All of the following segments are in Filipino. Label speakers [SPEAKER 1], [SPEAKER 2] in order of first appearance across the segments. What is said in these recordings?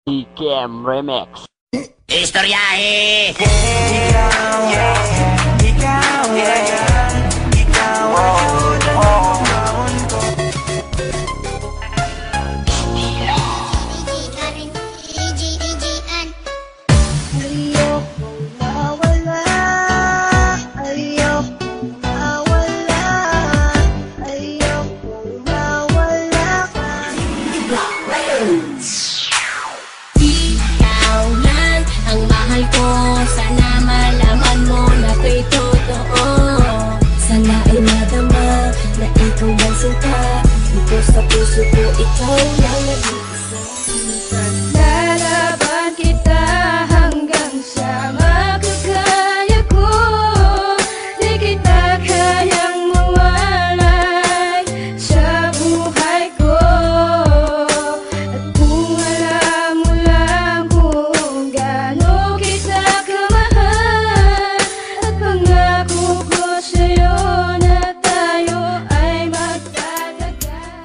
[SPEAKER 1] Ikem Remix.
[SPEAKER 2] Istoryahe!
[SPEAKER 3] Ikaw, ikaw, ikaw ang tunay ko.
[SPEAKER 4] Ayoko mawala, ayoko mawala, ayoko mawala ka.
[SPEAKER 5] Ikaw lang ang mahal ko. Sana malaman mo na ko'y totoo. Sana ay madama na ikaw ang sinta. Dito sa puso ko, ikaw lang nag-iisa.
[SPEAKER 4] Lalaban kita hanggang sa makakaya ko. Di kita kayang mawalay sa buhay ko. At kung alam mo lang kung gaano kita kamahal, at pangako ko sa'yo na tayo ay magtatagal.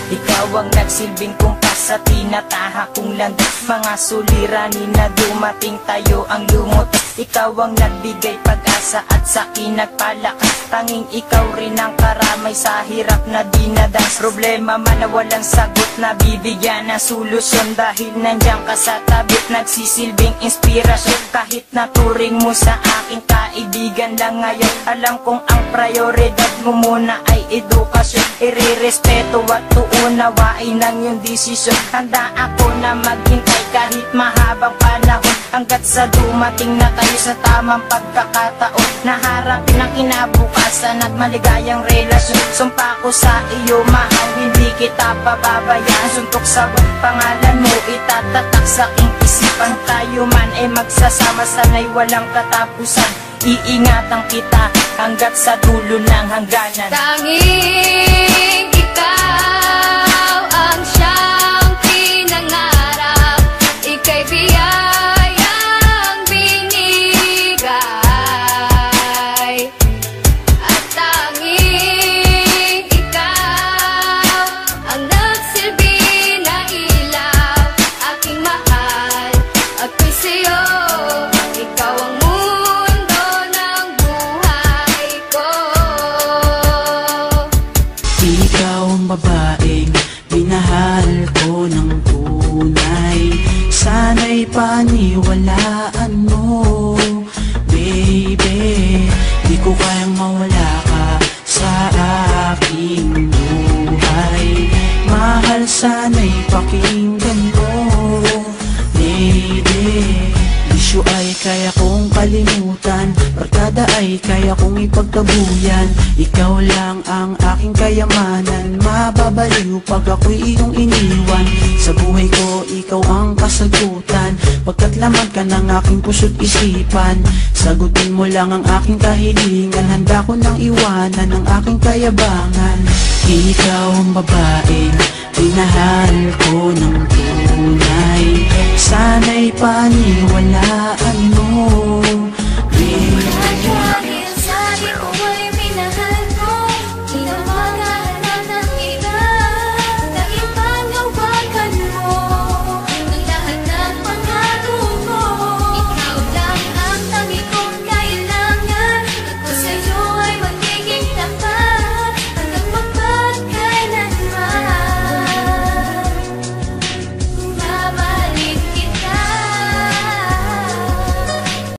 [SPEAKER 3] Ikaw ang nagsilbing kumpas sa tinataha kong landas. Mga suliranin na dumating tayo ang lumot. Ikaw ang nagbigay pag-asa at sa'kin nagpalakas. Tanging ikaw rin ang karamay sa hirap na dinadas. Problema man na walang sagot, na bibigyan ng solusyon. Dahil nandiyan ka sa tabit, nagsisilbing inspirasyon. Kahit naturing mo sa aking kaibigan lang ngayon, alam kong ang prioridad mo muna ay edukasyon. Irerespeto at uunawain ang iyong desisyon. Handa ako na maghintay kahit mahabang panahon, hanggat sa dumating na tayo sa tamang pagkakataon. Naharapin ang kinabukasan at maligayang relasyon. Sumpa ko sa iyo, mahal, hindi kita pababayaan. Suntok sa pangalan mo, itatatak sa aking isipan. Tayo man ay magsasama, sana'y walang katapusan. Iingatan kita hanggat sa dulo ng hangganan.
[SPEAKER 4] Tanging ikaw ang siyang pinangarap, ika'y biyayang binigay. At tanging ikaw ang nagsilbi na ilaw, aking mahal, ako'y sa'yo. Ikaw ang mundo ng buhay ko.
[SPEAKER 6] Ikaw ang babaeng minahal ko ng tunay. Sana'y paniwalaan mo, baby. Di ko kayang mawala ka sa aking buhay. Mahal, sana'y pakinggan mo, lady. Isyu ay kaya kong kalimutan, barkada ay kaya kong ipagtabuyan. Ikaw lang ang aking kayamanan, mababaliw pag ako'y iyong iniwan. Sa buhay ko, ikaw ang kasagutan, pagkat laman ka ng aking puso't isipan. Sagutin mo lang ang aking kahilingan, handa ko nang iwanan ang aking kayabangan. Ikaw ang babaeng minahal ko ng tunay. Sana'y paniwalaan mo, baby.